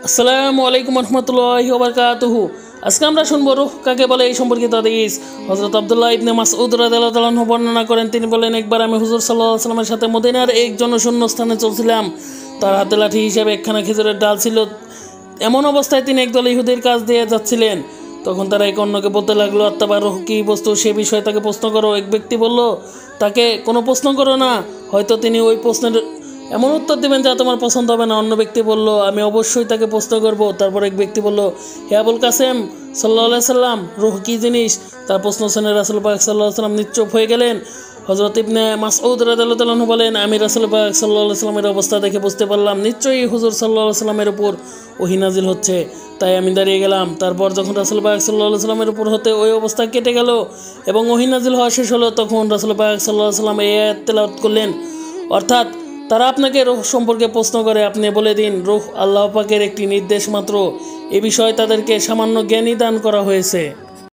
আসসালামু আলাইকুম রহমতুল্লাহি ওয়া বারাকাতুহু। আজকে আমরা শুনবো রূহ কাকে বলে এই সম্পর্কিত হাদিস। হযরত আব্দুল্লাহ ইবনে মাসউদ রাদিয়াল্লাহু তাআলা আনহু বর্ণনা করেন, তিনি বলেন, একবার আমি হুজুর সাল্লাল্লাহু আলাইহি ওয়াসাল্লামের সাথে মদিনার এক জনশূন্য স্থানে চলছিলাম। তার হাতে লাঠি হিসেবে একখানা খেজুরের ডাল ছিল। এমন অবস্থায় তিনি একদল ইহুদির কাছ দিয়ে যাচ্ছিলেন। তখন তারা এক অন্যকে বলতে লাগলো, আত্মা রূহ কী বস্তু সে বিষয়ে তাকে প্রশ্ন করো। এক ব্যক্তি বলল, তাকে কোনো প্রশ্ন করো না, হয়তো তিনি ওই প্রশ্নের এমন উত্তর দেবেন যা তোমার পছন্দ হবে না। অন্য ব্যক্তি বলল, আমি অবশ্যই তাকে প্রশ্ন করব। তারপর এক ব্যক্তি বলল, হে আবুল কাসেম সাল্লাল্লাহু আলাইহি সাল্লাম, রূহ কী জিনিস? তার প্রশ্ন শুনে রাসূল পাক সাল্লাল্লাহু আলাইহি সাল্লাম নিশ্চুপ হয়ে গেলেন। হযরত ইবনে মাসউদ রাদিয়াল্লাহু তাআলা আনহু বলেন, আমি রাসূল পাক সাল্লাল্লাহু আলাইহি সাল্লামের অবস্থা দেখে বুঝতে পারলাম নিশ্চয়ই হুজুর সাল্লাল্লাহু আলাইহি সাল্লামের উপর ওহী নাজিল হচ্ছে। তাই আমি দাঁড়িয়ে গেলাম। তারপর যখন রাসূল পাক সাল্লাল্লাহু আলাইহি সাল্লামের উপর হতে ওই অবস্থা কেটে গেল এবং ওহী নাজিল হওয়া শেষ হলো, তখন রাসূল পাক সাল্লাল্লাহু আলাইহি সাল্লাম এই আয়াত তেলাওয়াত করলেন, অর্থাৎ তারা আপনাকে রূহ সম্পর্কে প্রশ্ন করে, আপনি বলে দিন, রূহ আল্লাহ পাকের একটি নির্দেশ মাত্র। এ বিষয়ে তাদেরকে সামান্য জ্ঞানই দান করা হয়েছে।